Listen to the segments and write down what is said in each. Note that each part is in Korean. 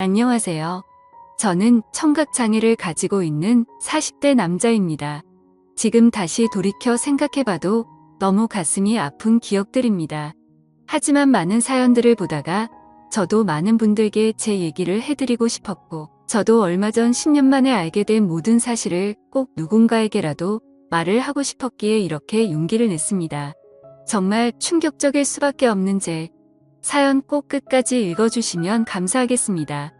안녕하세요. 저는 청각장애를 가지고 있는 40대 남자입니다. 지금 다시 돌이켜 생각해봐도 너무 가슴이 아픈 기억들입니다. 하지만 많은 사연들을 보다가 저도 많은 분들께 제 얘기를 해드리고 싶었고, 저도 얼마 전 10년 만에 알게 된 모든 사실을 꼭 누군가에게라도 말을 하고 싶었기에 이렇게 용기를 냈습니다. 정말 충격적일 수밖에 없는 제 사연 꼭 끝까지 읽어주시면 감사하겠습니다.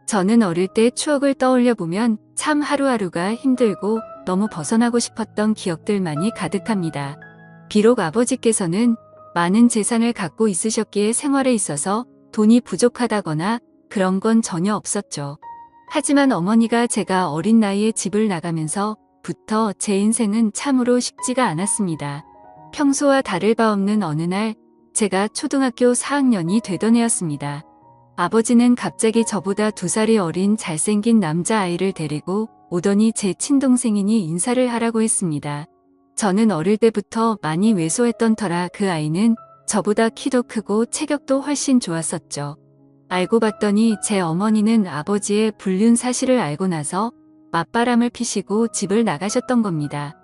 저는 어릴 때 추억을 떠올려 보면 참 하루하루가 힘들고 너무 벗어나고 싶었던 기억들만이 가득합니다. 비록 아버지께서는 많은 재산을 갖고 있으셨기에 생활에 있어서 돈이 부족하다거나 그런 건 전혀 없었죠. 하지만 어머니가 제가 어린 나이에 집을 나가면서부터 제 인생은 참으로 쉽지가 않았습니다. 평소와 다를 바 없는 어느 날 제가 초등학교 4학년이 되던 해였습니다. 아버지는 갑자기 저보다 2살이 어린 잘생긴 남자아이를 데리고 오더니 제 친동생이니 인사를 하라고 했습니다. 저는 어릴 때부터 많이 왜소했던 터라 그 아이는 저보다 키도 크고 체격도 훨씬 좋았었죠. 알고 봤더니 제 어머니는 아버지의 불륜 사실을 알고 나서 맞바람을 피시고 집을 나가셨던 겁니다.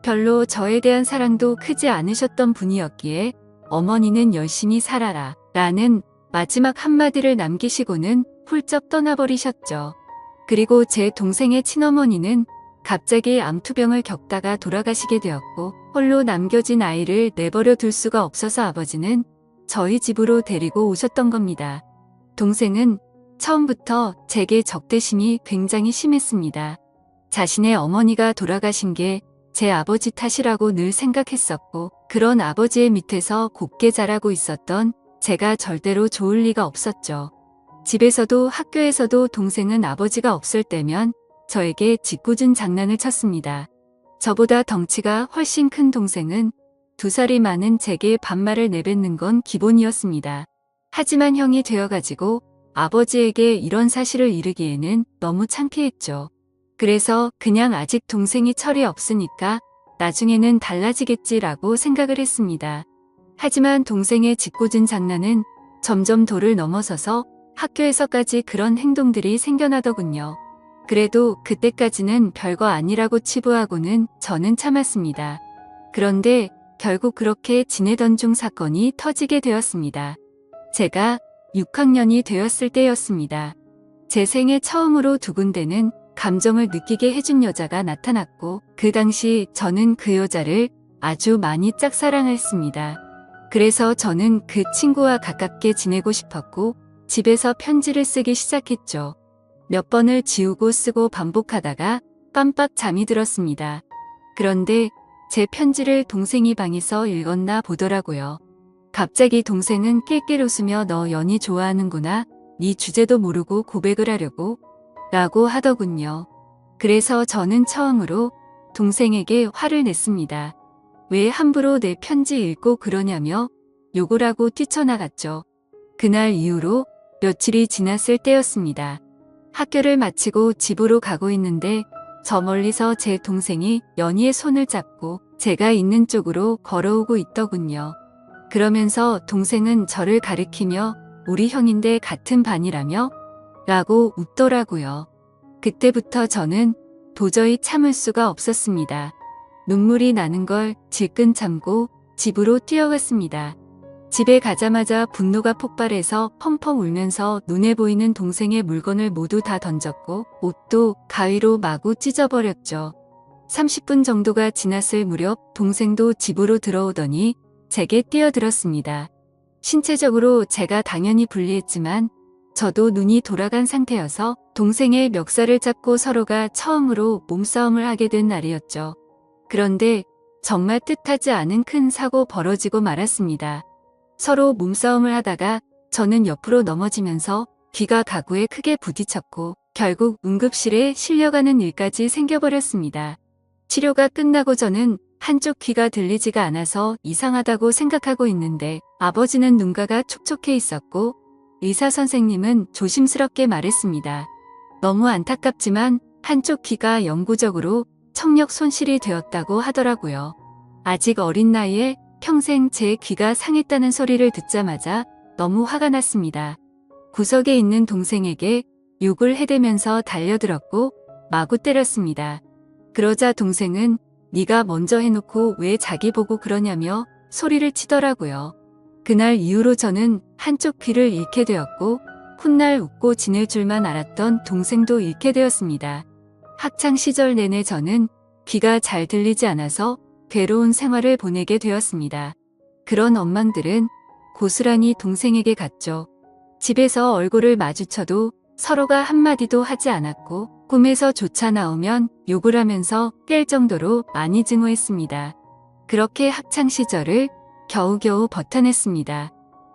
별로 저에 대한 사랑도 크지 않으셨던 분이었기에 어머니는 열심히 살아라 라는 마지막 한마디를 남기시고는 훌쩍 떠나버리셨죠. 그리고 제 동생의 친어머니는 갑자기 암투병을 겪다가 돌아가시게 되었고, 홀로 남겨진 아이를 내버려 둘 수가 없어서 아버지는 저희 집으로 데리고 오셨던 겁니다. 동생은 처음부터 제게 적대심이 굉장히 심했습니다. 자신의 어머니가 돌아가신 게 제 아버지 탓이라고 늘 생각했었고, 그런 아버지의 밑에서 곱게 자라고 있었던 제가 절대로 좋을 리가 없었죠. 집에서도 학교에서도 동생은 아버지가 없을 때면 저에게 짓궂은 장난을 쳤습니다. 저보다 덩치가 훨씬 큰 동생은 2살이 많은 제게 반말을 내뱉는 건 기본이었습니다. 하지만 형이 되어가지고 아버지에게 이런 사실을 이르기에는 너무 창피했죠. 그래서 그냥 아직 동생이 철이 없으니까 나중에는 달라지겠지라고 생각을 했습니다. 하지만 동생의 짓궂은 장난은 점점 도를 넘어서서 학교에서까지 그런 행동들이 생겨나더군요. 그래도 그때까지는 별거 아니라고 치부하고는 저는 참았습니다. 그런데 결국 그렇게 지내던 중 사건이 터지게 되었습니다. 제가 6학년이 되었을 때였습니다. 제 생애 처음으로 두군데는 감정을 느끼게 해준 여자가 나타났고, 그 당시 저는 그 여자를 아주 많이 짝사랑했습니다. 그래서 저는 그 친구와 가깝게 지내고 싶었고 집에서 편지를 쓰기 시작했죠. 몇 번을 지우고 쓰고 반복하다가 깜빡 잠이 들었습니다. 그런데 제 편지를 동생이 방에서 읽었나 보더라고요. 갑자기 동생은 낄낄 웃으며 너 연희 좋아하는구나. 네 주제도 모르고 고백을 하려고? 라고 하더군요. 그래서 저는 처음으로 동생에게 화를 냈습니다. 왜 함부로 내 편지 읽고 그러냐며 욕을 하고 뛰쳐나갔죠. 그날 이후로 며칠이 지났을 때였습니다. 학교를 마치고 집으로 가고 있는데 저 멀리서 제 동생이 연희의 손을 잡고 제가 있는 쪽으로 걸어오고 있더군요. 그러면서 동생은 저를 가리키며 우리 형인데 같은 반이라며? 라고 웃더라고요. 그때부터 저는 도저히 참을 수가 없었습니다. 눈물이 나는 걸 질끈 참고 집으로 뛰어갔습니다. 집에 가자마자 분노가 폭발해서 펑펑 울면서 눈에 보이는 동생의 물건을 모두 다 던졌고 옷도 가위로 마구 찢어버렸죠. 30분 정도가 지났을 무렵 동생도 집으로 들어오더니 제게 뛰어들었습니다. 신체적으로 제가 당연히 불리했지만 저도 눈이 돌아간 상태여서 동생의 멱살을 잡고 서로가 처음으로 몸싸움을 하게 된 날이었죠. 그런데 정말 뜻하지 않은 큰 사고 벌어지고 말았습니다. 서로 몸싸움을 하다가 저는 옆으로 넘어지면서 귀가 가구에 크게 부딪혔고 결국 응급실에 실려가는 일까지 생겨버렸습니다. 치료가 끝나고 저는 한쪽 귀가 들리지가 않아서 이상하다고 생각하고 있는데 아버지는 눈가가 촉촉해 있었고 의사 선생님은 조심스럽게 말했습니다. 너무 안타깝지만 한쪽 귀가 영구적으로 청력 손실이 되었다고 하더라고요. 아직 어린 나이에 평생 제 귀가 상했다는 소리를 듣자마자 너무 화가 났습니다. 구석에 있는 동생에게 욕을 해대면서 달려들었고 마구 때렸습니다. 그러자 동생은 네가 먼저 해놓고 왜 자기 보고 그러냐며 소리를 치더라고요. 그날 이후로 저는 한쪽 귀를 잃게 되었고 훗날 웃고 지낼 줄만 알았던 동생도 잃게 되었습니다. 학창 시절 내내 저는 귀가 잘 들리지 않아서 괴로운 생활을 보내게 되었습니다. 그런 엄마들은 고스란히 동생에게 갔죠. 집에서 얼굴을 마주쳐도 서로가 한마디도 하지 않았고 꿈에서 조차 나오면 욕을 하면서 깰 정도로 많이 증오했습니다. 그렇게 학창 시절을 겨우겨우 버텨냈습니다.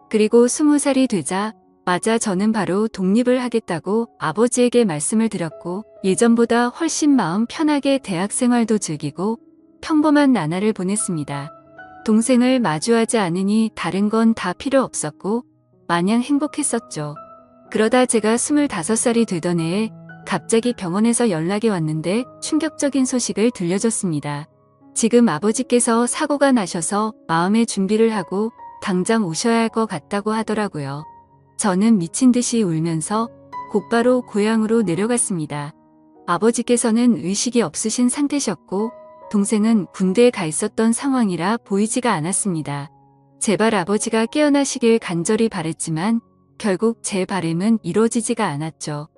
그리고 20살이 되자 맞아 저는 바로 독립을 하겠다고 아버지에게 말씀을 드렸고 예전보다 훨씬 마음 편하게 대학 생활도 즐기고 평범한 나날을 보냈습니다. 동생을 마주하지 않으니 다른 건 다 필요 없었고 마냥 행복했었죠. 그러다 제가 25살이 되던 해에 갑자기 병원에서 연락이 왔는데 충격적인 소식을 들려줬습니다. 지금 아버지께서 사고가 나셔서 마음의 준비를 하고 당장 오셔야 할 것 같다고 하더라고요. 저는 미친 듯이 울면서 곧바로 고향으로 내려갔습니다. 아버지께서는 의식이 없으신 상태셨고 동생은 군대에 가 있었던 상황이라 보이지가 않았습니다. 제발 아버지가 깨어나시길 간절히 바랬지만 결국 제 바람은 이루어지지가 않았죠.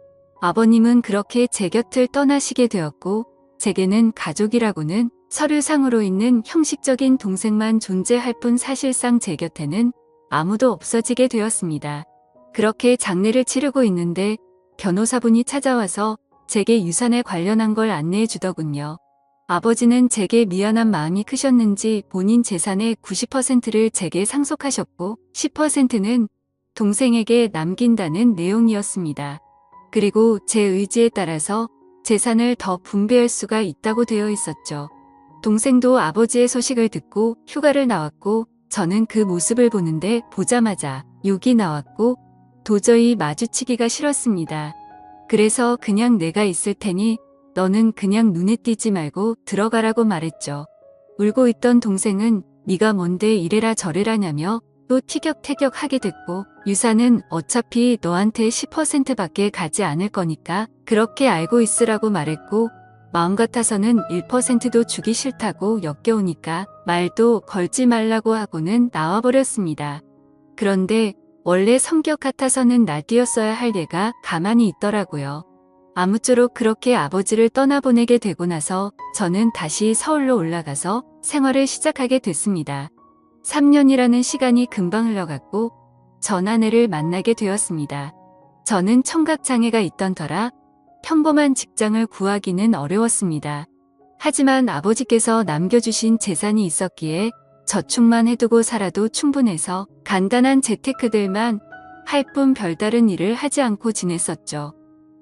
아버님은 그렇게 제 곁을 떠나시게 되었고 제게는 가족이라고는 서류상으로 있는 형식적인 동생만 존재할 뿐 사실상 제 곁에는 아무도 없어지게 되었습니다. 그렇게 장례를 치르고 있는데 변호사분이 찾아와서 제게 유산에 관련한 걸 안내해 주더군요. 아버지는 제게 미안한 마음이 크셨는지 본인 재산의 90%를 제게 상속하셨고 10%는 동생에게 남긴다는 내용이었습니다. 그리고 제 의지에 따라서 재산을 더 분배할 수가 있다고 되어 있었죠. 동생도 아버지의 소식을 듣고 휴가를 나왔고 저는 그 모습을 보자마자 욕이 나왔고 도저히 마주치기가 싫었습니다. 그래서 그냥 내가 있을 테니 너는 그냥 눈에 띄지 말고 들어가라고 말했죠. 울고 있던 동생은 네가 뭔데 이래라 저래라냐며 또 티격태격하게 됐고 유산은 어차피 너한테 10%밖에 가지 않을 거니까 그렇게 알고 있으라고 말했고 마음 같아서는 1%도 주기 싫다고 역겨우니까 말도 걸지 말라고 하고는 나와버렸습니다. 그런데 원래 성격 같아서는 날뛰었어야 할 내가 가만히 있더라고요. 아무쪼록 그렇게 아버지를 떠나보내게 되고 나서 저는 다시 서울로 올라가서 생활을 시작하게 됐습니다. 3년이라는 시간이 금방 흘러갔고 전 아내를 만나게 되었습니다. 저는 청각장애가 있던 터라 평범한 직장을 구하기는 어려웠습니다. 하지만 아버지께서 남겨주신 재산이 있었기에 저축만 해두고 살아도 충분해서 간단한 재테크들만 할 뿐 별다른 일을 하지 않고 지냈었죠.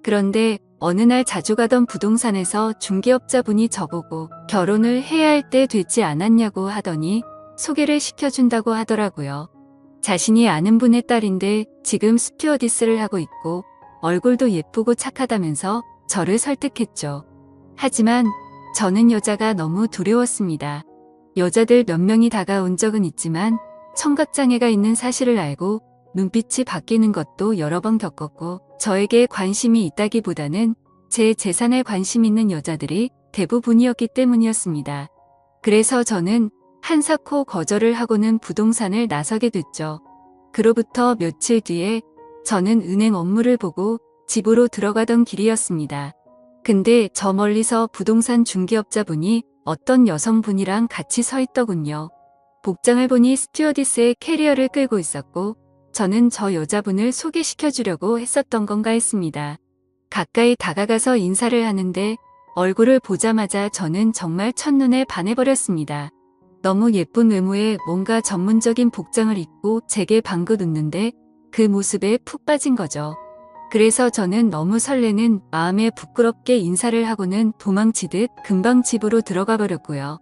그런데 어느 날 자주 가던 부동산에서 중개업자분이 저보고 결혼을 해야 할 때 되지 않았냐고 하더니 소개를 시켜준다고 하더라고요. 자신이 아는 분의 딸인데 지금 스튜어디스를 하고 있고 얼굴도 예쁘고 착하다면서 저를 설득했죠. 하지만 저는 여자가 너무 두려웠습니다. 여자들 몇 명이 다가온 적은 있지만 청각장애가 있는 사실을 알고 눈빛이 바뀌는 것도 여러 번 겪었고 저에게 관심이 있다기보다는 제 재산에 관심 있는 여자들이 대부분이었기 때문이었습니다. 그래서 저는 한사코 거절을 하고는 부동산을 나서게 됐죠. 그로부터 며칠 뒤에 저는 은행 업무를 보고 집으로 들어가던 길이었습니다. 근데 저 멀리서 부동산 중개업자분이 어떤 여성분이랑 같이 서 있더군요. 복장을 보니 스튜어디스의 캐리어를 끌고 있었고 저는 저 여자분을 소개시켜 주려고 했었던 건가 했습니다. 가까이 다가가서 인사를 하는데 얼굴을 보자마자 저는 정말 첫눈에 반해버렸습니다. 너무 예쁜 외모에 뭔가 전문적인 복장을 입고 제게 방긋 웃는데 그 모습에 푹 빠진 거죠. 그래서 저는 너무 설레는 마음에 부끄럽게 인사를 하고는 도망치듯 금방 집으로 들어가 버렸고요.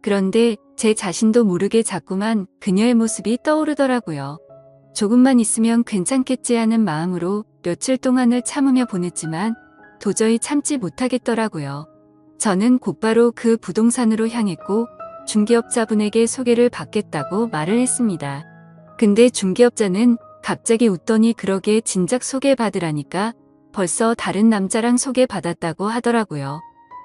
그런데 제 자신도 모르게 자꾸만 그녀의 모습이 떠오르더라고요. 조금만 있으면 괜찮겠지 하는 마음으로 며칠 동안을 참으며 보냈지만 도저히 참지 못하겠더라고요. 저는 곧바로 그 부동산으로 향했고 중개업자분에게 소개를 받겠다고 말을 했습니다. 근데 중개업자는 갑자기 웃더니 그러게 진작 소개받으라니까 벌써 다른 남자랑 소개받았다고 하더라고요.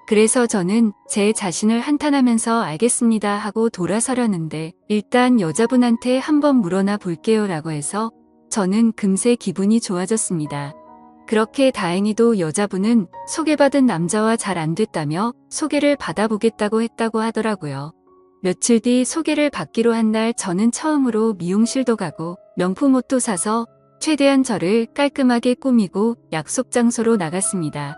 그래서 저는 제 자신을 한탄하면서 알겠습니다 하고 돌아서려는데 일단 여자분한테 한번 물어나 볼게요 라고 해서 저는 금세 기분이 좋아졌습니다. 그렇게 다행히도 여자분은 소개받은 남자와 잘 안 됐다며 소개를 받아보겠다고 했다고 하더라고요. 며칠 뒤 소개를 받기로 한 날 저는 처음으로 미용실도 가고 명품 옷도 사서 최대한 저를 깔끔하게 꾸미고 약속 장소로 나갔습니다.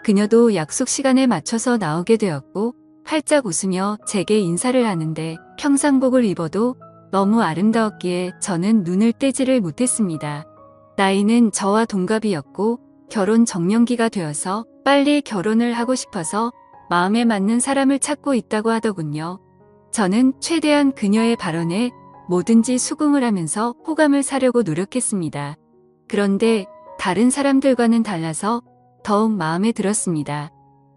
그녀도 약속 시간에 맞춰서 나오게 되었고 활짝 웃으며 제게 인사를 하는데 평상복을 입어도 너무 아름다웠기에 저는 눈을 떼지를 못했습니다. 나이는 저와 동갑이었고 결혼 정년기가 되어서 빨리 결혼을 하고 싶어서 마음에 맞는 사람을 찾고 있다고 하더군요. 저는 최대한 그녀의 발언에 뭐든지 수긍을 하면서 호감을 사려고 노력했습니다. 그런데 다른 사람들과는 달라서 더욱 마음에 들었습니다.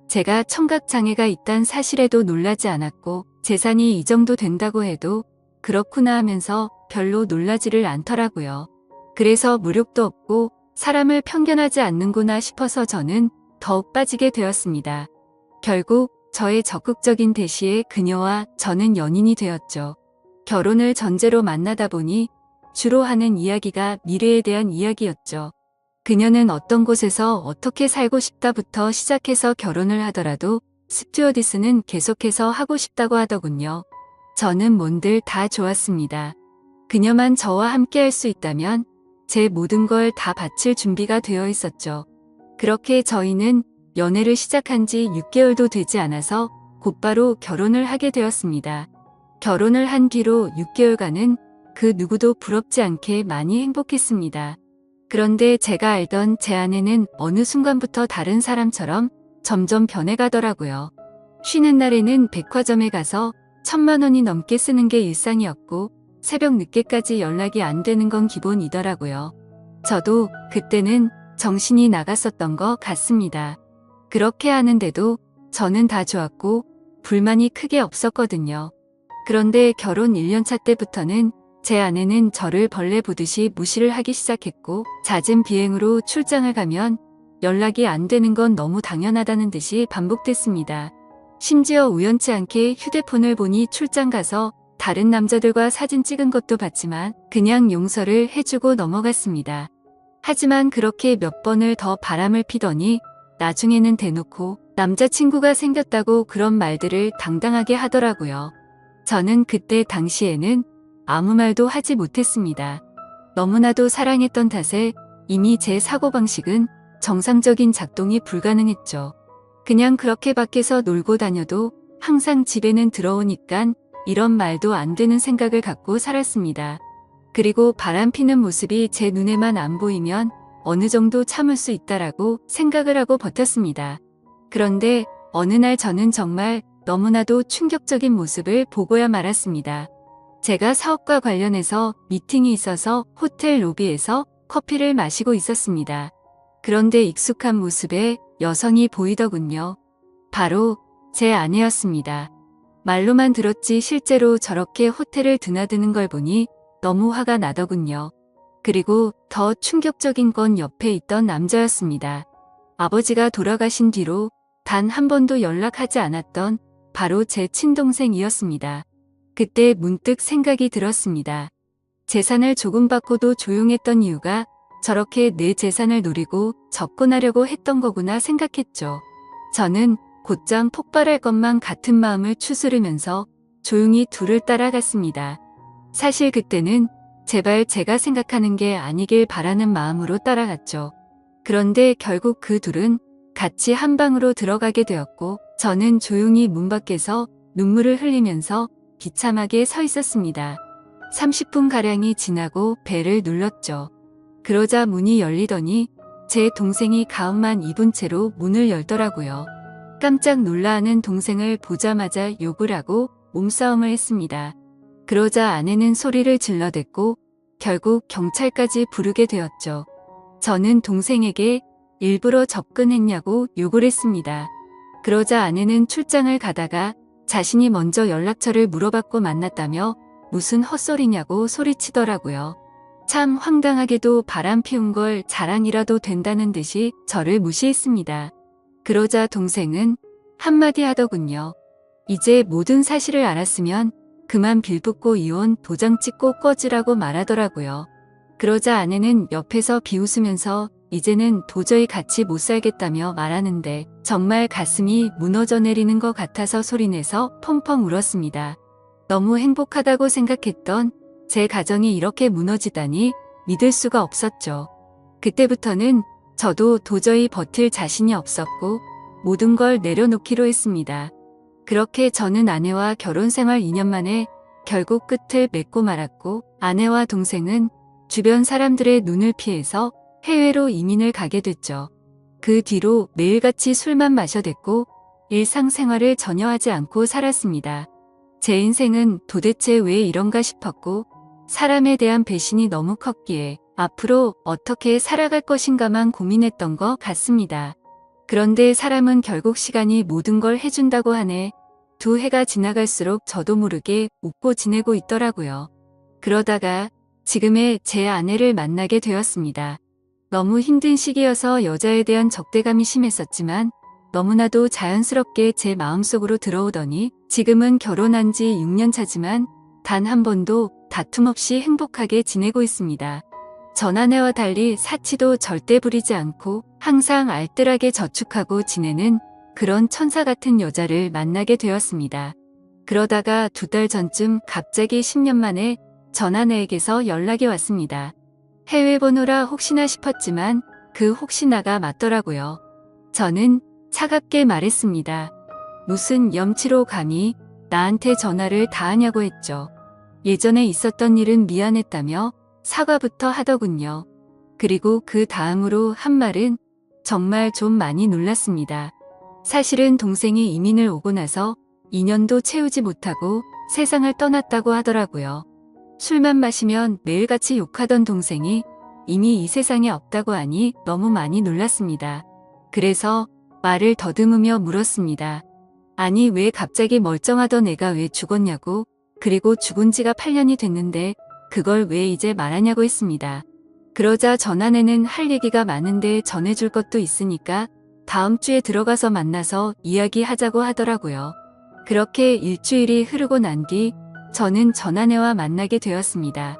제가 청각장애가 있다는 사실에도 놀라지 않았고 재산이 이 정도 된다고 해도 그렇구나 하면서 별로 놀라지를 않더라고요. 그래서 무력도 없고 사람을 편견하지 않는구나 싶어서 저는 더욱 빠지게 되었습니다. 결국 저의 적극적인 대시에 그녀와 저는 연인이 되었죠. 결혼을 전제로 만나다 보니 주로 하는 이야기가 미래에 대한 이야기였죠. 그녀는 어떤 곳에서 어떻게 살고 싶다부터 시작해서 결혼을 하더라도 스튜어디스는 계속해서 하고 싶다고 하더군요. 저는 뭔들 다 좋았습니다. 그녀만 저와 함께 할 수 있다면 제 모든 걸 다 바칠 준비가 되어 있었죠. 그렇게 저희는 연애를 시작한 지 6개월도 되지 않아서 곧바로 결혼을 하게 되었습니다. 결혼을 한 뒤로 6개월간은 그 누구도 부럽지 않게 많이 행복했습니다. 그런데 제가 알던 제 아내는 어느 순간부터 다른 사람처럼 점점 변해가더라고요. 쉬는 날에는 백화점에 가서 1,000만 원이 넘게 쓰는 게 일상이었고 새벽 늦게까지 연락이 안 되는 건 기본이더라고요. 저도 그때는 정신이 나갔었던 것 같습니다. 그렇게 하는데도 저는 다 좋았고 불만이 크게 없었거든요. 그런데 결혼 1년차 때부터는 제 아내는 저를 벌레 보듯이 무시를 하기 시작했고 잦은 비행으로 출장을 가면 연락이 안 되는 건 너무 당연하다는 듯이 반복됐습니다. 심지어 우연치 않게 휴대폰을 보니 출장 가서 다른 남자들과 사진 찍은 것도 봤지만 그냥 용서를 해주고 넘어갔습니다. 하지만 그렇게 몇 번을 더 바람을 피더니 나중에는 대놓고 남자친구가 생겼다고 그런 말들을 당당하게 하더라고요. 저는 그때 당시에는 아무 말도 하지 못했습니다. 너무나도 사랑했던 탓에 이미 제 사고방식은 정상적인 작동이 불가능했죠. 그냥 그렇게 밖에서 놀고 다녀도 항상 집에는 들어오니깐 이런 말도 안 되는 생각을 갖고 살았습니다. 그리고 바람피는 모습이 제 눈에만 안 보이면 어느 정도 참을 수 있다라고 생각을 하고 버텼습니다. 그런데 어느 날 저는 정말 너무나도 충격적인 모습을 보고야 말았습니다. 제가 사업과 관련해서 미팅이 있어서 호텔 로비에서 커피를 마시고 있었습니다. 그런데 익숙한 모습의 여성이 보이더군요. 바로 제 아내였습니다. 말로만 들었지 실제로 저렇게 호텔을 드나드는 걸 보니 너무 화가 나더군요. 그리고 더 충격적인 건 옆에 있던 남자였습니다. 아버지가 돌아가신 뒤로 단 한 번도 연락하지 않았던 바로 제 친동생이었습니다. 그때 문득 생각이 들었습니다. 재산을 조금 받고도 조용했던 이유가 저렇게 내 재산을 노리고 접근하려고 했던 거구나 생각했죠. 저는 곧장 폭발할 것만 같은 마음을 추스르면서 조용히 둘을 따라갔습니다. 사실 그때는 제발 제가 생각하는 게 아니길 바라는 마음으로 따라갔죠. 그런데 결국 그 둘은 같이 한 방으로 들어가게 되었고 저는 조용히 문 밖에서 눈물을 흘리면서 비참하게 서 있었습니다. 30분가량이 지나고 벨을 눌렀죠. 그러자 문이 열리더니 제 동생이 가운만 입은 채로 문을 열더라고요. 깜짝 놀라하는 동생을 보자마자 욕을 하고 몸싸움을 했습니다. 그러자 아내는 소리를 질러댔고 결국 경찰까지 부르게 되었죠. 저는 동생에게 일부러 접근했냐고 욕을 했습니다. 그러자 아내는 출장을 가다가 자신이 먼저 연락처를 물어봤고 만났다며 무슨 헛소리냐고 소리치더라고요. 참 황당하게도 바람 피운 걸 자랑이라도 된다는 듯이 저를 무시했습니다. 그러자 동생은 한마디 하더군요. 이제 모든 사실을 알았으면 그만 빌붙고 이혼 도장 찍고 꺼지라고 말하더라고요. 그러자 아내는 옆에서 비웃으면서 이제는 도저히 같이 못 살겠다며 말하는데 정말 가슴이 무너져 내리는 것 같아서 소리내서 펑펑 울었습니다. 너무 행복하다고 생각했던 제 가정이 이렇게 무너지다니 믿을 수가 없었죠. 그때부터는 저도 도저히 버틸 자신이 없었고 모든 걸 내려놓기로 했습니다. 그렇게 저는 아내와 결혼 생활 2년 만에 결국 끝을 맺고 말았고 아내와 동생은 주변 사람들의 눈을 피해서 해외로 이민을 가게 됐죠. 그 뒤로 매일같이 술만 마셔댔고 일상생활을 전혀 하지 않고 살았습니다. 제 인생은 도대체 왜 이런가 싶었고 사람에 대한 배신이 너무 컸기에 앞으로 어떻게 살아갈 것인가만 고민했던 것 같습니다. 그런데 사람은 결국 시간이 모든 걸 해준다고 하네. 2해가 지나갈수록 저도 모르게 웃고 지내고 있더라고요. 그러다가 지금의 제 아내를 만나게 되었습니다. 너무 힘든 시기여서 여자에 대한 적대감이 심했었지만 너무나도 자연스럽게 제 마음속으로 들어오더니 지금은 결혼한 지 6년 차지만 단 한 번도 다툼 없이 행복하게 지내고 있습니다. 전 아내와 달리 사치도 절대 부리지 않고 항상 알뜰하게 저축하고 지내는 그런 천사 같은 여자를 만나게 되었습니다. 그러다가 2달 전쯤 갑자기 10년 만에 전 아내에게서 연락이 왔습니다. 해외 번호라 혹시나 싶었지만 그 혹시나가 맞더라고요. 저는 차갑게 말했습니다. 무슨 염치로 감히 나한테 전화를 다 하냐고 했죠. 예전에 있었던 일은 미안했다며 사과부터 하더군요. 그리고 그 다음으로 한 말은 정말 좀 많이 놀랐습니다. 사실은 동생이 이민을 오고 나서 2년도 채우지 못하고 세상을 떠났다고 하더라고요. 술만 마시면 매일같이 욕하던 동생이 이미 이 세상에 없다고 하니 너무 많이 놀랐습니다. 그래서 말을 더듬으며 물었습니다. 아니 왜 갑자기 멀쩡하던 애가 왜 죽었냐고, 그리고 죽은 지가 8년이 됐는데 그걸 왜 이제 말하냐고 했습니다. 그러자 전 아내는 할 얘기가 많은데 전해줄 것도 있으니까 다음 주에 들어가서 만나서 이야기하자고 하더라고요. 그렇게 일주일이 흐르고 난 뒤 저는 전 아내와 만나게 되었습니다.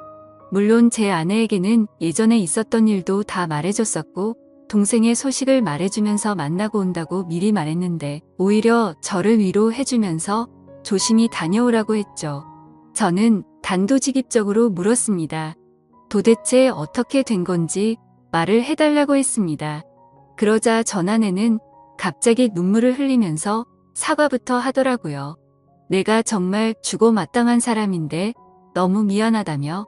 물론 제 아내에게는 예전에 있었던 일도 다 말해줬었고 동생의 소식을 말해주면서 만나고 온다고 미리 말했는데 오히려 저를 위로해주면서 조심히 다녀오라고 했죠. 저는 단도직입적으로 물었습니다. 도대체 어떻게 된 건지 말을 해달라고 했습니다. 그러자 전 아내는 갑자기 눈물을 흘리면서 사과부터 하더라고요. 내가 정말 주고 마땅한 사람인데 너무 미안하다며.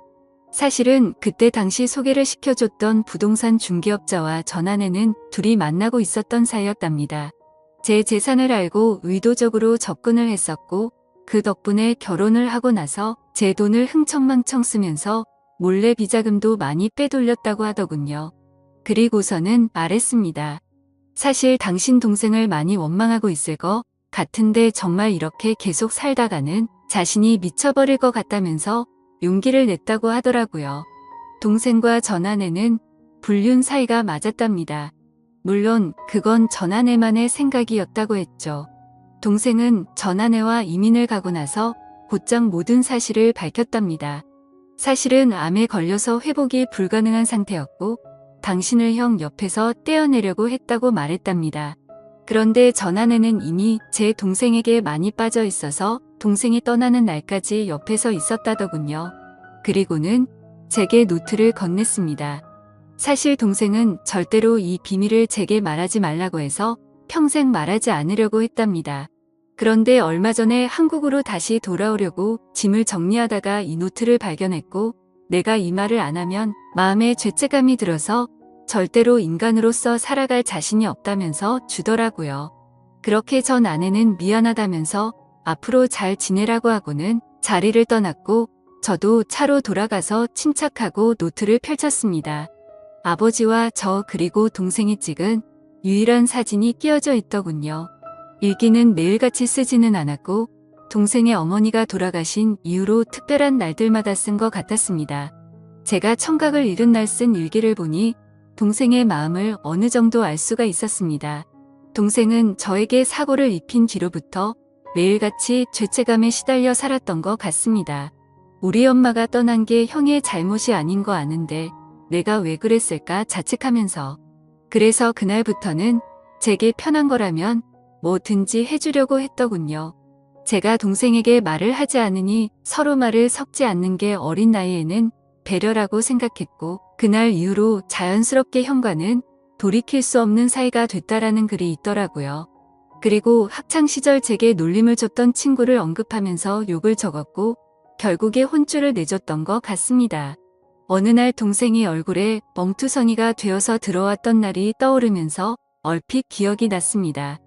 사실은 그때 당시 소개를 시켜줬던 부동산 중개업자와 전 아내는 둘이 만나고 있었던 사이였답니다. 제 재산을 알고 의도적으로 접근을 했었고 그 덕분에 결혼을 하고 나서 제 돈을 흥청망청 쓰면서 몰래 비자금도 많이 빼돌렸다고 하더군요. 그리고서는 말했습니다. 사실 당신 동생을 많이 원망하고 있을 것 같은데 정말 이렇게 계속 살다가는 자신이 미쳐버릴 것 같다면서 용기를 냈다고 하더라고요. 동생과 전 아내는 불륜 사이가 맞았답니다. 물론 그건 전 아내만의 생각이었다고 했죠. 동생은 전 아내와 이민을 가고 나서 곧장 모든 사실을 밝혔답니다. 사실은 암에 걸려서 회복이 불가능한 상태였고 당신을 형 옆에서 떼어내려고 했다고 말했답니다. 그런데 전 아내는 이미 제 동생에게 많이 빠져 있어서 동생이 떠나는 날까지 옆에서 있었다더군요. 그리고는 제게 노트를 건넸습니다. 사실 동생은 절대로 이 비밀을 제게 말하지 말라고 해서 평생 말하지 않으려고 했답니다. 그런데 얼마 전에 한국으로 다시 돌아오려고 짐을 정리하다가 이 노트를 발견했고 내가 이 말을 안 하면 마음에 죄책감이 들어서 절대로 인간으로서 살아갈 자신이 없다면서 주더라고요. 그렇게 전 아내는 미안하다면서 앞으로 잘 지내라고 하고는 자리를 떠났고 저도 차로 돌아가서 침착하고 노트를 펼쳤습니다. 아버지와 저 그리고 동생이 찍은 유일한 사진이 끼어져 있더군요. 일기는 매일같이 쓰지는 않았고 동생의 어머니가 돌아가신 이후로 특별한 날들마다 쓴 것 같았습니다. 제가 청각을 잃은 날 쓴 일기를 보니 동생의 마음을 어느 정도 알 수가 있었습니다. 동생은 저에게 사고를 입힌 뒤로부터 매일같이 죄책감에 시달려 살았던 것 같습니다. 우리 엄마가 떠난 게 형의 잘못이 아닌 거 아는데 내가 왜 그랬을까 자책하면서. 그래서 그날부터는 제게 편한 거라면 뭐든지 해주려고 했더군요. 제가 동생에게 말을 하지 않으니 서로 말을 섞지 않는 게 어린 나이에는 배려라고 생각했고, 그날 이후로 자연스럽게 형과는 돌이킬 수 없는 사이가 됐다라는 글이 있더라고요. 그리고 학창시절 제게 놀림을 줬던 친구를 언급하면서 욕을 적었고 결국에 혼쭐을 내줬던 것 같습니다. 어느 날 동생이 얼굴에 멍투성이가 되어서 들어왔던 날이 떠오르면서 얼핏 기억이 났습니다.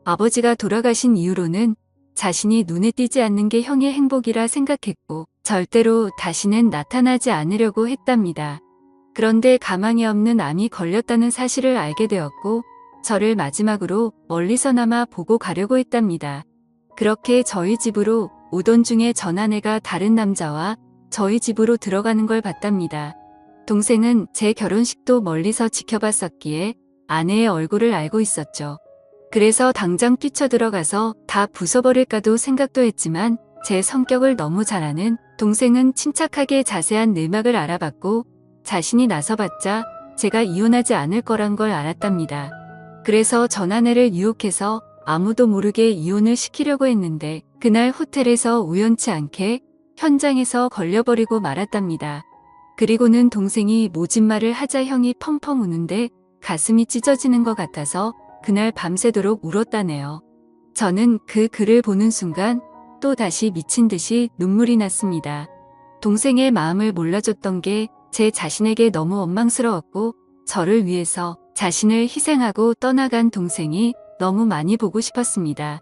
아버지가 돌아가신 이후로는 자신이 눈에 띄지 않는 게 형의 행복이라 생각했고 절대로 다시는 나타나지 않으려고 했답니다. 그런데 가망이 없는 암이 걸렸다는 사실을 알게 되었고 저를 마지막으로 멀리서나마 보고 가려고 했답니다. 그렇게 저희 집으로 오던 중에 전 아내가 다른 남자와 저희 집으로 들어가는 걸 봤답니다. 동생은 제 결혼식도 멀리서 지켜봤었기에 아내의 얼굴을 알고 있었죠. 그래서 당장 뛰쳐들어가서 다 부숴버릴까도 생각도 했지만 제 성격을 너무 잘 아는 동생은 침착하게 자세한 내막을 알아봤고 자신이 나서봤자 제가 이혼하지 않을 거란 걸 알았답니다. 그래서 전 아내를 유혹해서 아무도 모르게 이혼을 시키려고 했는데 그날 호텔에서 우연치 않게 현장에서 걸려버리고 말았답니다. 그리고는 동생이 모진 말을 하자 형이 펑펑 우는데 가슴이 찢어지는 것 같아서 그날 밤새도록 울었다네요. 저는 그 글을 보는 순간 또 다시 미친 듯이 눈물이 났습니다. 동생의 마음을 몰라줬던 게 제 자신에게 너무 원망스러웠고 저를 위해서 자신을 희생하고 떠나간 동생이 너무 많이 보고 싶었습니다.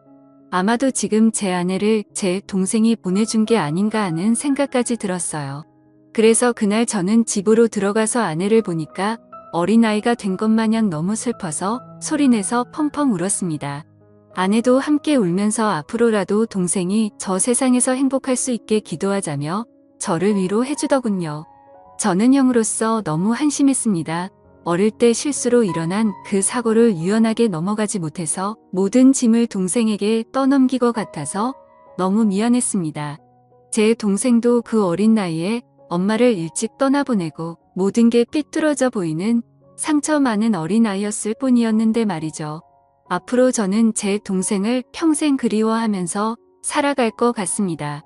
아마도 지금 제 아내를 제 동생이 보내준 게 아닌가 하는 생각까지 들었어요. 그래서 그날 저는 집으로 들어가서 아내를 보니까 어린아이가 된 것 마냥 너무 슬퍼서 소리내서 펑펑 울었습니다. 아내도 함께 울면서 앞으로라도 동생이 저 세상에서 행복할 수 있게 기도하자며 저를 위로해주더군요. 저는 형으로서 너무 한심했습니다. 어릴 때 실수로 일어난 그 사고를 유연하게 넘어가지 못해서 모든 짐을 동생에게 떠넘긴 것 같아서 너무 미안했습니다. 제 동생도 그 어린 나이에 엄마를 일찍 떠나보내고 모든 게 삐뚤어져 보이는 상처 많은 어린아이였을 뿐이었는데 말이죠. 앞으로 저는 제 동생을 평생 그리워하면서 살아갈 것 같습니다.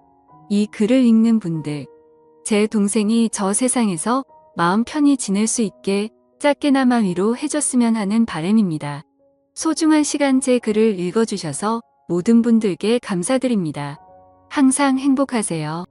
이 글을 읽는 분들, 제 동생이 저 세상에서 마음 편히 지낼 수 있게 짧게나마 위로해줬으면 하는 바람입니다. 소중한 시간 제 글을 읽어주셔서 모든 분들께 감사드립니다. 항상 행복하세요.